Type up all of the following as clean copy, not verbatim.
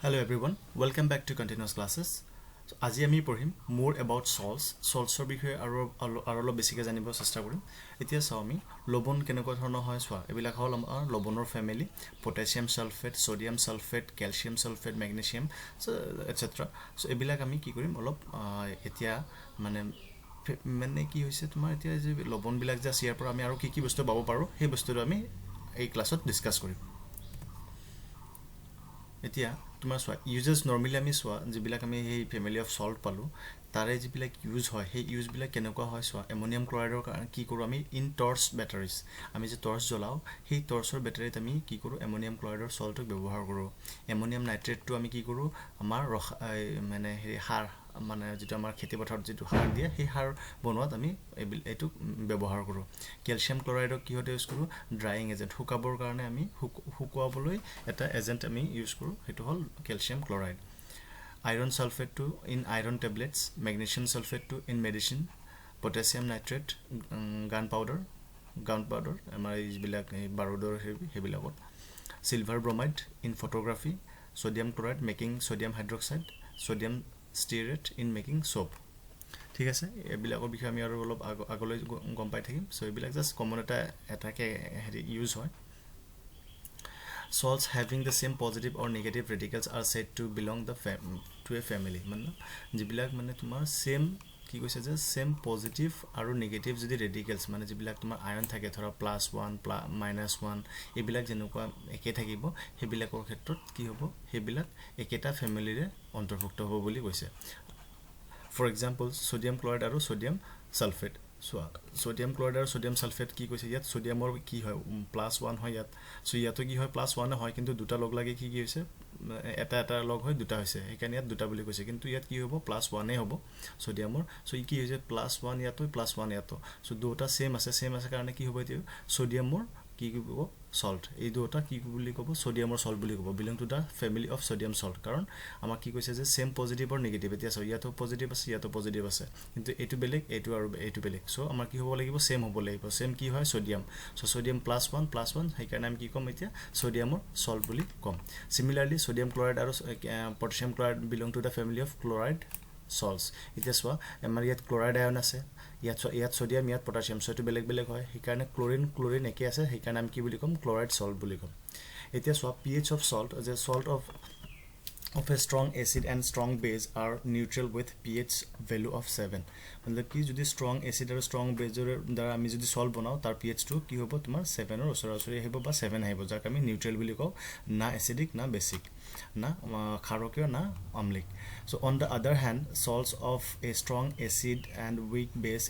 Hello everyone, welcome back to continuous classes. So আজি আমি পঢ়িম more about salts. Saltsৰ বিষয়ে আৰু অলপ বেছিকৈ জানিব চেষ্টা কৰিম। এতিয়া চাও আমি লবণ কেনেকুৱা ধৰণৰ হয় চোৱা। এবিলাক হ'ল আমাৰ লবণৰ family, potassium sulphate, sodium sulphate, calcium sulphate, magnesium etcetera. So এবিলাক আমি কি কৰিম অলপ এতিয়া মানে কি হৈছে তোমাৰ এতিয়া যে লবণবিলাক যে ইয়াৰ পৰা আমি আৰু কি বস্তু পাব পাৰো সেই বস্তুটো আমি এই ক্লাছত ডিসকাস কৰিম। এতিয়া তোমাৰ সোৱা ইউজেস নৰমালি আমি সোৱা যিবিলাক আমি এই ফ্যামিলি অফ সল্ট পালো তাৰে যিবিলাক ইউজ হয় সেই ইউজ বিলাক কেনেকুৱা হয় সোৱা এমোনিয়াম ক্লোৰাইডৰ কাৰণে কি কৰো আমি ইন টৰ্চ ব্যাটাৰিজ আমি যে টৰ্চ জ্বলাও সেই টৰ্চৰ ব্যাটাৰিত আমি কি কৰো এমোনিয়াম ক্লোৰাইডৰ সল্টক ব্যৱহাৰ কৰো এমোনিয়াম নাইট্ৰেটটো আমি কি কৰো আমাৰ মানে হেৰি সাৰ মানে যেটো আমাৰ খেতি পথাৰত যেটো সাৰ দিয়ে সেই সাৰ বনোৱাত আমি এটো ব্যৱহাৰ কৰো ক্যালসিয়াম ক্লোৰাইডক কিহতে ইউজ কৰো ড্ৰাইং এজেন্ট শুকাবৰ কাৰণে আমি শুকুৱাবলৈ এটা এজেন্ট আমি ইউজ কৰো হেতু হল calcium chloride iron sulfate to in iron tablets magnesium sulfate to in medicine potassium nitrate gunpowder আমাৰ এইবিলাক বাৰুদৰ হেবিলাকত silver bromide in photography sodium chloride making sodium hydroxide sodium stearate in making soap ঠিক আছে এবিলাকৰ বিষয়ে আমি আৰু অলপ আগলৈ গম পাই থাকিম সো এবিলাক জাস্ট কমন এটাকে ইউজ হয় salts having the same positive or negative radicals are said to belong to a family মানে যিবিলাক মানে তোমাৰ সেম কি কৈছে যে সেম পজিটিভ আৰু নেগেটিভ যদি ৰেডিকেলস মানে যিবিলাক তোমাৰ আয়ন থাকে ধৰা +1 -1 এবিলাক যেনেকুৱা একে থাকিব হেবিলাকৰ ক্ষেত্ৰত কি হ'ব হেবিলাক একেটা ফ্যামিলিৰে অন্তৰ্ভুক্ত হ'ব বুলি কৈছে ফৰ এক্সাম্পল সোডিয়াম ক্লোৰাইড আৰু সোডিয়াম সালফেট সোডিয়াম ক্লোৰাইড আৰু সোডিয়াম সালফেট কি কৈছে ইয়াত সোডিয়ামৰ কি হয় +1 হয় ইয়াত সো ইয়াতো কি হয় +1 হয় কিন্তু দুটা লগ লাগি কি হৈছে এটা লগ হয় দুটা হৈছে সেইকাৰণে ইয়াত দুটা বুলি কৈছে কিন্তু ইয়াত কি হ'ব +1 এ হ'ব সোডিয়ামৰ সো ই কি হৈছে +1 ইয়াতো +1 ইয়াতো সো দুটা সেম আছে কাৰণে কি হ'ব এতিয়া সোডিয়ামৰ কি ক'ব সল্ট এই দুটা কি বুলি ক'ব সোডিয়ামৰ সল্ট বুলি ক'ব belong to the family of sodium salt কাৰণ আমাৰ কি কৈছে যে সেম পজিটিভ আৰু নেগেটিভ এতিয়া সো ইয়াতো পজিটিভ আছে ইয়াতো পজিটিভ আছে কিন্তু এটো বেলেগ এটো আৰু এটো বেলেগ সো আমাৰ কি হ'ব লাগিব সেম হ'ব লাগিব সেম কি হয় সোডিয়াম সো সোডিয়াম +1 সেইকাৰণে আমি কি কম এতিয়া সোডিয়ামৰ সল্ট বুলি কম সিমিলাৰলি সোডিয়াম ক্লোৰাইড আৰু potassium chloride belong to the family of chloride salts এতিয়া সোৱা আমাৰ ইয়াত ক্লোৰাইড আয়ন আছে ইয়াত সোডিয়াম ইয়াত পটাছিয়াম সো এটো বেলেগ হয় সেইকাৰণে ক্লোৰিন একে আছে সেইকাৰণে আমি কি বুলি কম ক্লোৰাইড সল্ট বুলি কম এতিয়া সোৱা pH of salt as a salt of a strong acid and strong base are neutral with pH value of 7 मतलब कि যদি strong acid আৰু strong base দ্বাৰা আমি যদি salt বনাও তাৰ pH টো কি হ'ব তোমাৰ 7 ৰ ওচৰা-ওচৰি আহিব বা 7 আহিব যাক আমি নিউট্ৰেল বুলি কওঁ না এসিডিক না বেসিক না ক্ষাৰকীয় না অম্লিক so on the other hand salts of a strong acid and weak base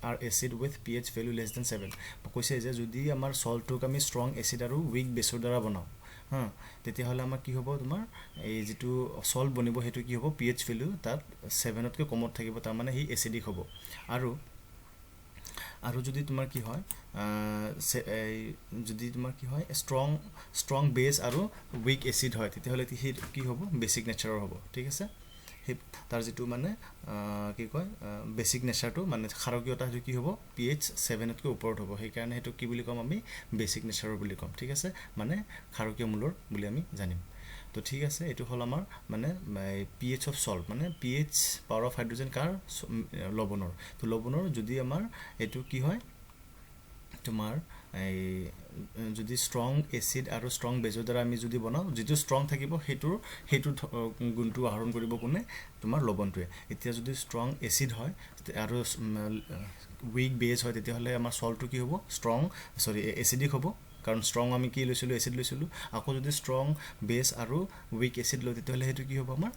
are acid with pH value less than 7 কৈছে যে যদি আমাৰ salt টোক আমি strong acid আৰু weak base দ্বাৰা বনাও তেতিয়া হলে আমাৰ কি হ'ব তোমাৰ এই যেটো সল্ট বনিব হেতু কি হ'ব pH ভ্যালু তাত 7 তকৈ কমত থাকিব তাৰ মানে হি এসিডিক হ'ব আৰু যদি তোমাৰ কি হয় যদি তোমাৰ কি হয় স্ট্ৰং বেস আৰু উইক এসিড হয় তেতিয়া হলে কি হ'ব বেসিক নেচাৰৰ হ'ব ঠিক আছে তাৰ যেটো মানে কি কয় বেসিক নেচাৰটো মানে ক্ষাৰকীয়তা হেতু কি হ'ব pH 7 তকৈ ওপৰত হ'ব সেই কাৰণে হেতু কি বুলি কম আমি বেসিক নেচাৰৰ বুলি কম ঠিক আছে মানে ক্ষাৰকীয় মূলৰ বুলি আমি জানিম তো ঠিক আছে এটো হল আমাৰ মানে pH of salt মানে pH power of hydrogen কাৰ লবণৰ তো লবণৰ যদি আমাৰ এটো কি হয় তোমাৰ এই যদি স্ট্ৰং এসিড আৰু স্ট্ৰং বেজৰ দ্বাৰা আমি যদি বনাও যেটো স্ট্ৰং থাকিব হেতু গুণটো আহৰণ কৰিব কোনে তোমাৰ লবণটোৱে এতিয়া যদি স্ট্ৰং এসিড হয় আৰু উইক বেজ হয় তেতিয়া হলে আমাৰ সল্টটো কি হ'ব এসিডিক হ'ব কাৰণ স্ট্ৰং আমি কি লৈছিলো এসিড লৈছিলো আকৌ যদি স্ট্ৰং বেস আৰু উইক এসিড লৈ তেতিয়া হলে হেতু কি হ'ব আমাৰ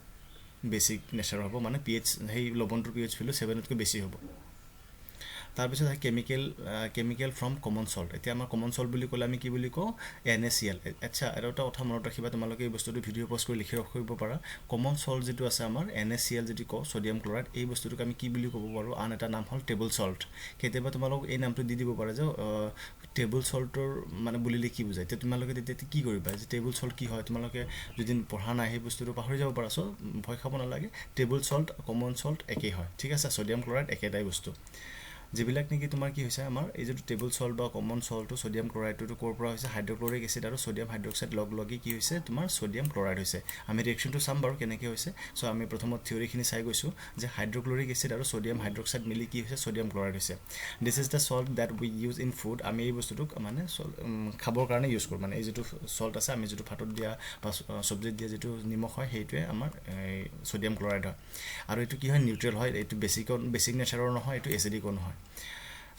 বেসিক নেচাৰ হ'ব মানে pH হেই লবণটোৰ pH ভ্যালু 7 তকৈ বেছি হ'ব তাৰ পিছত কেমিক্যাল ফ্ৰম কমন সল্ট এতিয়া আমাৰ কমন সল্ট বুলি ক'লে আমি কি বুলি কওঁ NaCl আচ্ছা আৰু এটা কথা মনত ৰাখিবা তোমালোকে এই বস্তুটো ভিডিও পজ কৰি লিখি ৰাখিব পাৰা কমন সল্ট যেটো আছে আমাৰ NaCl যেটো কও সোডিয়াম ক্লোৰাইড এই বস্তুটোক আমি কি বুলি ক'ব পাৰো আন এটা নাম হল টেবল সল্ট কেতিয়াবা তোমালোক এই নামটো দি দিব পাৰা যে টেবল সল্টৰ মানে বুলিলে কি বুজায় তে তোমালোকে তেতিয়া কি কৰিবা যে টেবল সল্ট কি হয় তোমালোকে যদি পঢ়া নাই এই বস্তুটো পাহৰি যাব পাৰা সো ভয় খাব নালাগে টেবল সল্ট কমন সল্ট একেই হয় ঠিক আছে সোডিয়াম ক্লোৰাইড একেটাই বস্তু যিবিলাক নেকি তোমাৰ কি হৈছে আমাৰ এই যে টেবল সল্ট বা কমন সল্টটো সোডিয়াম ক্লোৰাইডটো ক'ৰ পৰা হৈছে হাইড্ৰক্লোৰিক এসিড আৰু সোডিয়াম হাইড্ৰক্সাইড লগি কি হৈছে তোমাৰ সোডিয়াম ক্লোৰাইড হৈছে আমি ৰিএকচনটো চাম বাৰু কেনেকৈ হৈছে সো আমি প্ৰথমত থিওৰিখিনি চাই গৈছো যে হাইড্ৰক্লোৰিক এসিড আৰু সোডিয়াম হাইড্ৰক্সাইড মিলি কি হৈছে সোডিয়াম ক্লোৰাইড হৈছে this is the salt that we use in food আমি এই বস্তুটোক মানে খাবৰ কাৰণে ইউজ কৰোঁ মানে এই যেটো সল্ট আছে আমি যেটো ভাতত দিয়া বা সবজিত দিয়া যেটো নিমখ হয় সেইটোৱে আমাৰ সোডিয়াম ক্লোৰাইড হয় আৰু এটো কি হয় নিউট্ৰেল হয় এটো বেসিক নেচাৰৰ নহয় এটো এসিডিক নহয়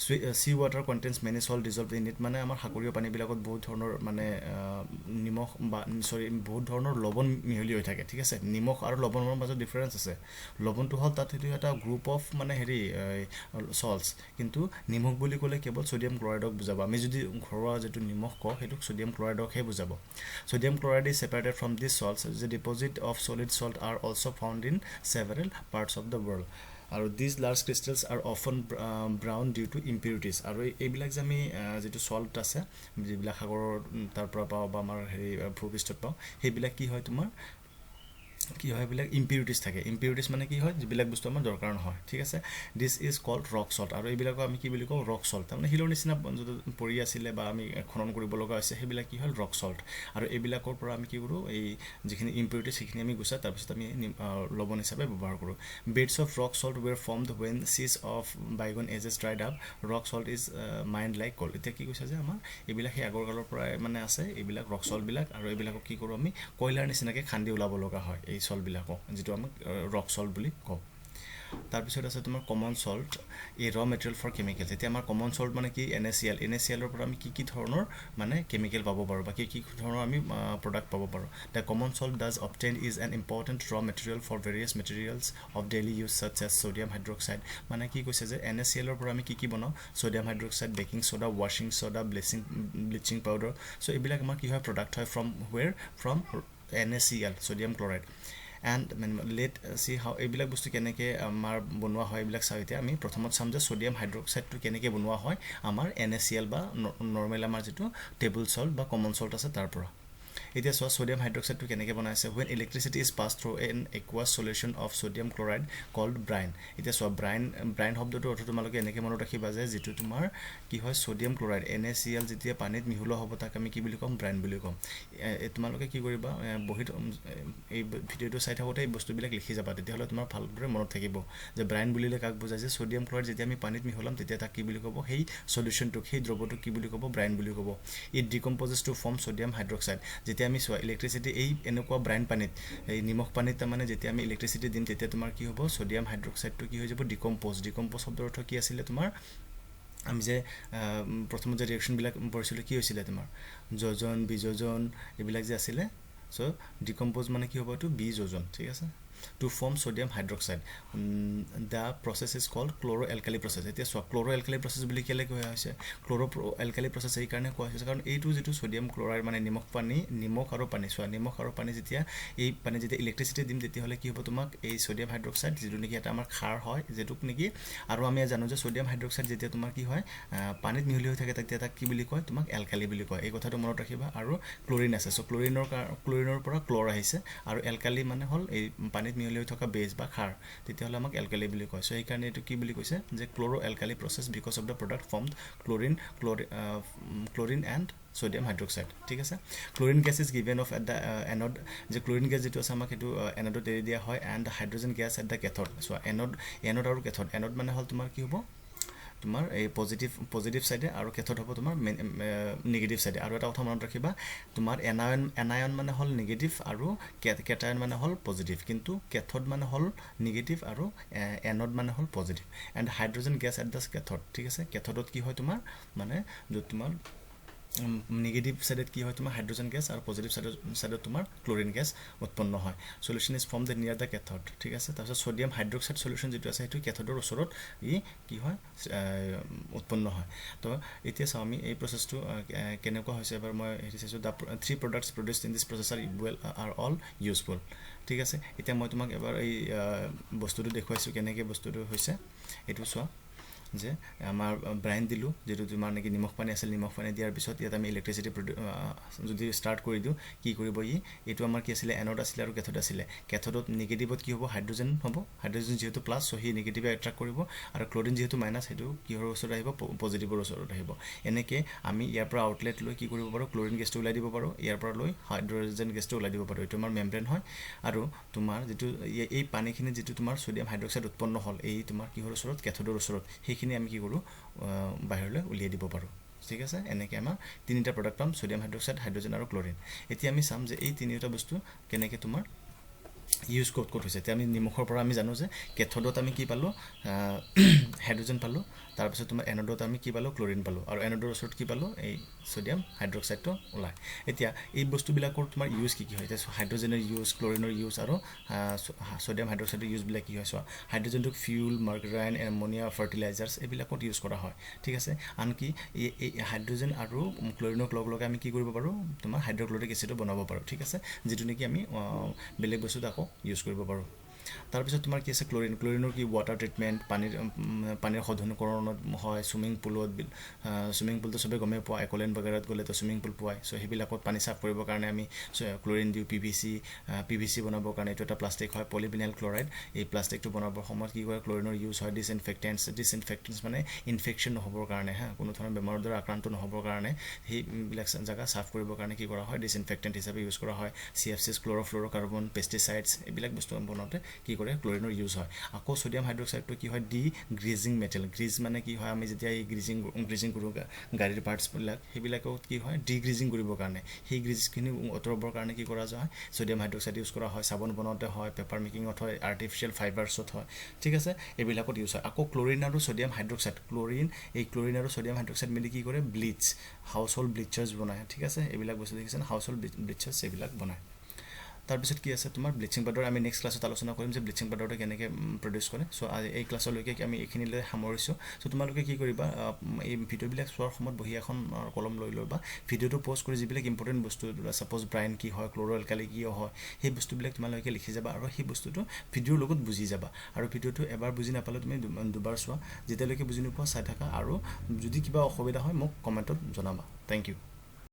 sea water contains many salt dissolved in it মানে আমাৰ সাগৰীয় পানী বিলাকত বহুত ধৰণৰ মানে নিমখ বা সৰি বহুত ধৰণৰ লৱণ মিহলি হৈ থাকে ঠিক আছে নিমখ আৰু লৱণৰ মাজত ডিফাৰেন্স আছে লৱণটো হল তাত এটো এটা গ্ৰুপ অফ মানে হেৰি সল্টস কিন্তু নিমখ বুলি ক'লে কেৱল সোডিয়াম ক্লোৰাইডক বুজাব আমি যদি ঘৰুৱা যেটো নিমখ কওঁ হেতু সোডিয়াম ক্লোৰাইডক হে বুজাব sodium chloride is separated from these salts the deposit of solid salt are also found in several parts of the world আৰু these large crystals are often brown due to impurities আৰু এইবিলাক যে আমি যেটো salt আছে যিবিলাক সাগৰৰ তাৰ পৰা পাও বা আমাৰ হেৰি ভূপৃষ্ঠত পাও সেইবিলাক কি হয় তোমাৰ কি হয় বিলাক ইম্পিউৰিটিজ থাকে ইম্পিউৰিটিজ মানে কি হয় যিবিলাক বস্তু আমাৰ দৰকাৰ নহয় ঠিক আছে this is called rock salt আৰু এইবিলাক আমি কি বুলি কওঁ ৰক সল্ট মানে হিলৰ নিচিনা পৰি আছিল বা আমি খনন কৰিব লগা আছে সেইবিলাক কি হল ৰক সল্ট আৰু এইবিলাকৰ পৰা আমি কি কৰো এই যিখিনি ইম্পিউৰিটিজ সেইখিনি আমি গুছা তাৰ পিছত আমি লৱণ হিচাপে ব্যৱহাৰ কৰো beds of rock salt were formed when seas of bygone ages dried up rock salt is mined like coal এতিয়া কি কৈছে যে আমাৰ এইবিলাক হে আগৰ কালৰ পৰা মানে আছে এইবিলাক ৰক সল্ট বিলাক আৰু এইবিলাক কি কৰো আমি কয়লাৰ নিচিনাকে খান্দি উলাব লগা হয় এই সল্ট বিলাকক যেটো আমি ৰক সল্ট বুলি কওঁ তাৰ পিছত আছে তোমাৰ কমন সল্ট এই ৰ মেটেৰিয়েল ফৰ কেমিকেলছ এতিয়া আমাৰ কমন সল্ট মানে কি NaCl NaCl ৰ পৰা আমি কি ধৰণৰ মানে কেমিকেল পাব পাৰো বা কি ধৰণৰ আমি প্ৰডাক্ট পাব পাৰো the common salt thus obtained is an important raw material for various materials of daily use such as sodium hydroxide মানে কি কৈছে যে NaCl ৰ পৰা আমি কি বনাও sodium hydroxide baking soda washing soda bleaching powder so এইবিলাক আমাৰ কি হয় প্ৰডাক্ট হয় from NaCl sodium chloride and let see how এইবিলাক বস্তু কেনেকে আমাৰ বনোৱা হয় এইবিলাক চাই এতিয়া আমি প্ৰথমত চাম যে সোডিয়াম হাইড্ৰক্সাইড টো কেনেকে বনোৱা হয় আমাৰ NaCl বা নৰমাল আমাৰ যেটো টেবল সল্ট বা কমন সল্ট আছে তাৰ পৰা এতিয়া sodium hydroxide টো কেনেকে বনাইছে when electricity is passed through an aqueous solution of sodium chloride called brine এতিয়া brine শব্দটো অৰ্থ তোমালোকে এনেকে মনত ৰাখিবা যে যেটো তোমাৰ কি হয় sodium chloride NaCl যেতিয়া পানীত মিহলোৱা হ'ব তাক আমি কি বুলি কম brine বুলি কম তোমালোকে কি কৰিবা বহিত এই ভিডিওটো চাই থাকোতে এই বস্তুবিলাক লিখি যাবা তেতিয়া হলে তোমাৰ ভালদৰে মনত থাকিব যে brine বুলিলে কাক বুজায় যে sodium chloride যেতিয়া আমি পানীত মিহলাম তেতিয়া তাক কি বুলি ক'ব সেই সলিউশনটো সেই দ্ৰৱটো কি বুলি ক'ব brine বুলি ক'ব it decomposes to form sodium hydroxide যেতিয়া আমি সোৱা ইলেক্ট্ৰিসিটি এই এনেকুৱা ব্ৰাইন পানীত এই নিমখ পানীত মানে যেতিয়া আমি ইলেক্ট্ৰিসিটি দিম তেতিয়া তোমাৰ কি হ'ব সোডিয়াম হাইড্ৰক্সাইডটো কি হৈ যাব ডিকম্পোজ শব্দৰ অৰ্থ কি আছিল তোমাৰ আমি যে প্ৰথম যে ৰিঅ্যাকশন বিলাক পঢ়িছিল কি হৈছিল তোমাৰ যোজন বিযোজন এইবিলাক যে আছিল সো ডিকম্পোজ মানে কি হ'ব তো বিযোজন ঠিক আছে to form sodium hydroxide the process is called chloroalkali process এতিয়া সো chloroalkali process বুলি কেলে কোৱা হৈছে chloroalkali process এই কাৰণে কোৱা হৈছে কাৰণ এইটো যেটো সোডিয়াম ক্লোৰাইড মানে নিমখ আৰু পানী যেতিয়া এই পানী যেতিয়া ইলেক্ট্ৰিসিটি দিম তেতিয়া হলে কি হ'ব তোমাক এই সোডিয়াম হাইড্ৰক্সাইড যেটো নেকি এটা আমাৰ ক্ষাৰ হয় যেটো নেকি আৰু আমি জানো যে সোডিয়াম হাইড্ৰক্সাইড যেতিয়া তোমাৰ কি হয় পানীত মিহলি হৈ থাকে তেতিয়া তাক কি বুলি কয় তোমাক এলকালি বুলি কয় এই কথাটো মনত ৰাখিবা আৰু ক্লোৰিন আছে সো ক্লোৰিনৰ পৰা ক্লোৰ আহিছে আৰু এলকালি মানে হল এই পানী মিহলি হৈ থকা বেজ বা ক্ষাৰ তেতিয়া হলে আমাক এলকালি বুলি কয় সো এই কাৰণে এটো কি বুলি কৈছে যে chloroalkali process because of the product formed chlorine and sodium hydroxide ঠিক আছে chlorine gas is given off at the anode যে chlorine gas যেটো আছে আমাক এটো anode এৰি দিয়া হয় and the hydrogen gas at the cathode so anode আৰু cathode মানে হল তোমাৰ কি হ'ব তোমাৰ এই পজিটিভ সাইডে আৰু কেথড হ'ব তোমাৰ নেগেটিভ সাইডে আৰু এটা কথা মনত ৰাখিবা তোমাৰ এনায়ন মানে হল নেগেটিভ আৰু কেটায়ন মানে হল পজিটিভ কিন্তু কেথড মানে হল নেগেটিভ আৰু এনড মানে হল positive and hydrogen gas at the cathode ঠিক আছে কেথডত কি হয় তোমাৰ মানে যত তোমাৰ নেগেটিভ সাইডত কি হয় তোমাৰ হাইড্ৰোজেন গ্যাস আৰু পজিটিভ সাইডত তোমাৰ ক্লোৰিন গ্যাস উৎপন্ন হয় সলিউশন ইজ ফ্ৰম দ্য নিয়াৰ দ্য কেথড ঠিক আছে তাৰপিছত সোডিয়াম হাইড্ৰক্সাইড সলিউশন যেটো আছে হেতু কেথডৰ ওচৰত কি হয় উৎপন্ন হয় তো এতিয়া চাও আমি এই প্ৰসেসটো কেনেকুৱা হৈছে এবাৰ মই হেৰিছো the three products produced in this process are all useful ঠিক আছে এতিয়া মই তোমাক এবাৰ এই বস্তুটো দেখুৱাইছো কেনেকৈ বস্তুটো হৈছে এটো চোৱা যে আমাৰ ব্ৰাইন দিলোঁ যেটো তোমাৰ নেকি নিমখ পানী আছিল নিমখ পানী দিয়াৰ পিছত ইয়াত আমি ইলেক্ট্ৰিচিটি যদি ষ্টাৰ্ট কৰি দিওঁ কি কৰিব এইটো আমাৰ কি আছিলে এনড আছিলে আৰু কেথড আছিলে কেথডত নিগেটিভত কি হ'ব হাইড্ৰোজেন হ'ব হাইড্ৰোজেন যেহেতু প্লাস সো হি নিগেটিভে এট্ৰাক্ট কৰিব আৰু ক্লোৰিন যেহেতু মাইনাস হেতু কিহৰ ওচৰত আহিব পজিটিভৰ ওচৰত আহিব এনেকে আমি ইয়াৰ পৰা আউটলেট লৈ কি কৰিব পাৰো ক্লোৰিন গেছটো ওলাই দিব পাৰো ইয়াৰ পৰা লৈ হাইড্ৰোজেন গেছটো ওলাই দিব পাৰো এটো আমাৰ মেমব্ৰেন হয় আৰু তোমাৰ যেটো এই পানীখিনি যেটো তোমাৰ সোডিয়াম হাইড্ৰক্সাইড উৎপন্ন হল এই তোমাৰ কিহৰ ওচৰত কেথডৰ ওচৰত সেইখিনি আমি কি কৰো বাহিৰলৈ উলিয়াই দিব পাৰো ঠিক আছে এনেকে আমাৰ তিনিটা প্ৰডাক্ট পাম সোডিয়াম হাইড্ৰক্সাইড হাইড্ৰোজেন আৰু ক্লোৰিন এতিয়া আমি চাম যে এই তিনিটা বস্তু কেনেকে তোমাৰ ইউজ কোড হৈছে এতিয়া আমি নিমখৰ পৰা আমি জানো যে কেথডত আমি কি পালো হাইড্ৰোজেন পালো তাৰ পিছত তোমাৰ এনডত আমি কি পালো ক্লোৰিন পালো আৰু এনডৰ ওচৰত কি পালো এই সোডিয়াম হাইড্ৰক্সাইডটো ওলাই এতিয়া এই বস্তুবিলাকৰ তোমাৰ ইউজ কি হয় এতিয়া হাইড্ৰোজেনৰ ইউজ ক্লোৰিনৰ ইউজ আৰু সোডিয়াম হাইড্ৰক্সাইডৰ ইউজ বিলাক কি হয় সো হাইড্ৰোজেনটো ফিউল মাৰ্গাৰাইন এমোনিয়া ফাৰ্টিলাইজাৰ্ছ এইবিলাকত ইউজ কৰা হয় ঠিক আছে আনকি এই হাইড্ৰোজেন আৰু ক্লোৰিনৰ লগে আমি কি কৰিব পাৰো তোমাৰ হাইড্ৰক্লোৰিক এসিডো বনাব পাৰো ঠিক আছে যেটো নেকি আমি বেলেগ বস্তুত আকৌ ইউজ কৰিব পাৰো তাৰ পিছত তোমাৰ কি আছে ক্লোৰিনৰ কি ওয়াটাৰ ট্ৰিটমেন্ট পানীৰ শোধনকৰণত হয় সুইমিং পুলটো সবে গমে পোৱা একলেন বগেৰাত গলে তো সুইমিং পুল পোৱাই সো হেবিলাকত পানী সাফ কৰিবৰ কাৰণে আমি ক্লোৰিন দিও পিভিসি বনাবৰ কাৰণে এটো এটা প্লাষ্টিক হয় পলিভিনাইল ক্লোৰাইড এই প্লাষ্টিকটো বনাবৰ সময়ত কি কৰে ক্লোৰিনৰ ইউজ হয় ডিসইনফেক্টেন্টস মানে ইনফেকশন নহবৰ কাৰণে কোনো ধৰণৰ বেমাৰৰ দ্বাৰা আক্ৰান্ত নহবৰ কাৰণে সেই বিলাক জায়গা সাফ কৰিবৰ কাৰণে কি কৰা হয় ডিসইনফেক্টেন্ট হিচাপে ইউজ কৰা হয় CFCs ক্লোৰফ্লোৰকাৰ্বন পেষ্টিসাইডছ এইবিলাক বস্তু বনাওঁতে কি কৰে ক্লোৰিনৰ ইউজ হয় আকৌ সোডিয়াম হাইড্ৰক্সাইডটো কি হয় গ্ৰিজিং মেটেল গ্ৰিজ মানে কি হয় আমি যেতিয়া এই গ্ৰিজিং কৰো গাড়ীৰ পাৰ্টছ বিলাক হেবিলাকত কি হয় ডিগ্ৰিজিং কৰিবৰ কাৰণে সেই গ্ৰিজখিনি অতৰবৰ কাৰণে কি কৰা যায় সোডিয়াম হাইড্ৰক্সাইড ইউজ কৰা হয় সাবন বনাওঁতে হয় পেপাৰ মেকিংত হয় আৰ্টিফিশিয়াল ফাইবাৰছত হয় ঠিক আছে এবিলাকত ইউজ হয় আকৌ ক্লোৰিন আৰু সোডিয়াম হাইড্ৰক্সাইড ক্লোৰিন আৰু সোডিয়াম হাইড্ৰক্সাইড মিলি কি কৰে ব্লিচ হাউসহোল্ড ব্লিচাৰ্ছ বনায় ঠিক আছে এবিলাক বস্তু দেখিছেন হাউসহোল্ড ব্লিচাৰ্ছ এবিলাক বনায় তাৰ পিছত কি আছে তোমাৰ ব্লিচিং পাউডাৰ আমি নেক্সট ক্লাছত আলোচনা কৰিম যে ব্লিচিং পাউডাৰটো কেনেকৈ প্ৰডিউস কৰে সো এই ক্লাছলৈকে আমি এইখিনিলৈ সামৰিছো সো তোমালোকে কি কৰিবা এই ভিডিঅ'বিলাক চোৱাৰ সময়ত বহি এখন কলম লৈ লবা ভিডিঅ'টো পজ কৰি যিবিলাক ইম্পৰ্টেন্ট বস্তু সাপোজ ব্ৰাইন কি হয় ক্লোৰ'এলকালি কি হয় সেই বস্তুবিলাক তোমালোকে লিখি যাবা আৰু সেই বস্তুটো ভিডিঅ'ৰ লগত বুজি যাবা আৰু ভিডিঅ'টো এবাৰ বুজি নাপালে তুমি দুবাৰ চোৱা যেতিয়ালৈকে বুজি নোপোৱা চাই থাকা আৰু যদি কিবা অসুবিধা হয় মোক কমেন্টত জনাবা থ্যাংক ইউ